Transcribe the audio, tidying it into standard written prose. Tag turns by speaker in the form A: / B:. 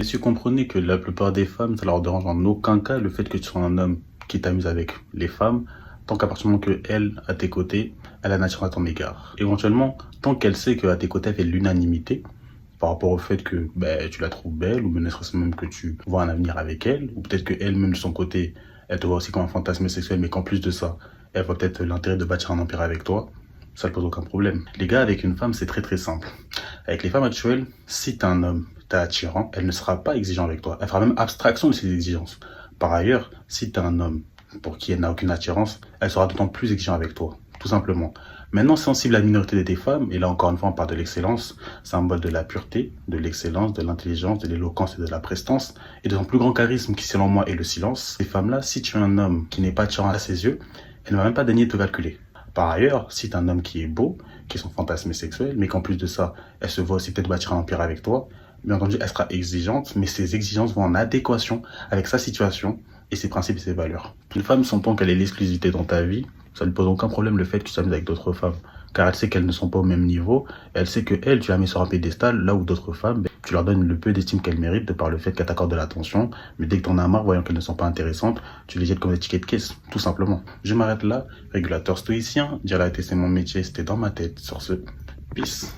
A: Messieurs, comprenez que la plupart des femmes, ça leur dérange en aucun cas le fait que tu sois un homme qui t'amuse avec les femmes, tant qu'à partir du moment que elle, à tes côtés, elle a nature à ton égard. Éventuellement, tant qu'elle sait qu'à tes côtés, elle fait l'unanimité par rapport au fait que tu la trouves belle, ou ne serait-ce même que tu vois un avenir avec elle, ou peut-être qu'elle-même de son côté, elle te voit aussi comme un fantasme sexuel, mais qu'en plus de ça, elle voit peut-être l'intérêt de bâtir un empire avec toi, ça ne pose aucun problème. Les gars, avec une femme, c'est très très simple. Avec les femmes actuelles, si t'es un homme, t'es attirant, elle ne sera pas exigeante avec toi. Elle fera même abstraction de ses exigences. Par ailleurs, si t'es un homme pour qui elle n'a aucune attirance, elle sera d'autant plus exigeante avec toi, tout simplement. Maintenant, sensible à la minorité des femmes, et là encore une fois on parle de l'excellence, symbole de la pureté, de l'excellence, de l'intelligence, de l'éloquence et de la prestance, et de son plus grand charisme qui selon moi est le silence. Ces femmes-là, si tu es un homme qui n'est pas attirant à ses yeux, elle ne va même pas daigner te calculer. Par ailleurs, si tu es un homme qui est beau, qui est son fantasme sexuel, mais qu'en plus de ça, elle se voit aussi peut-être bâtir un empire avec toi, bien entendu, elle sera exigeante, mais ses exigences vont en adéquation avec sa situation et ses principes et ses valeurs. Une femme sentant qu'elle est l'exclusivité dans ta vie, ça ne pose aucun problème le fait que tu t'amuses avec d'autres femmes. Car elle sait qu'elles ne sont pas au même niveau, et elle sait que elle, tu la mets sur un pédestal, là où d'autres femmes, tu leur donnes le peu d'estime qu'elles méritent de par le fait qu'elles t'accordent de l'attention, mais dès que t'en as marre, voyant qu'elles ne sont pas intéressantes, tu les jettes comme des tickets de caisse, tout simplement. Je m'arrête là, régulateur stoïcien, dire la vérité c'est mon métier, c'était dans ma tête. Sur ce, peace.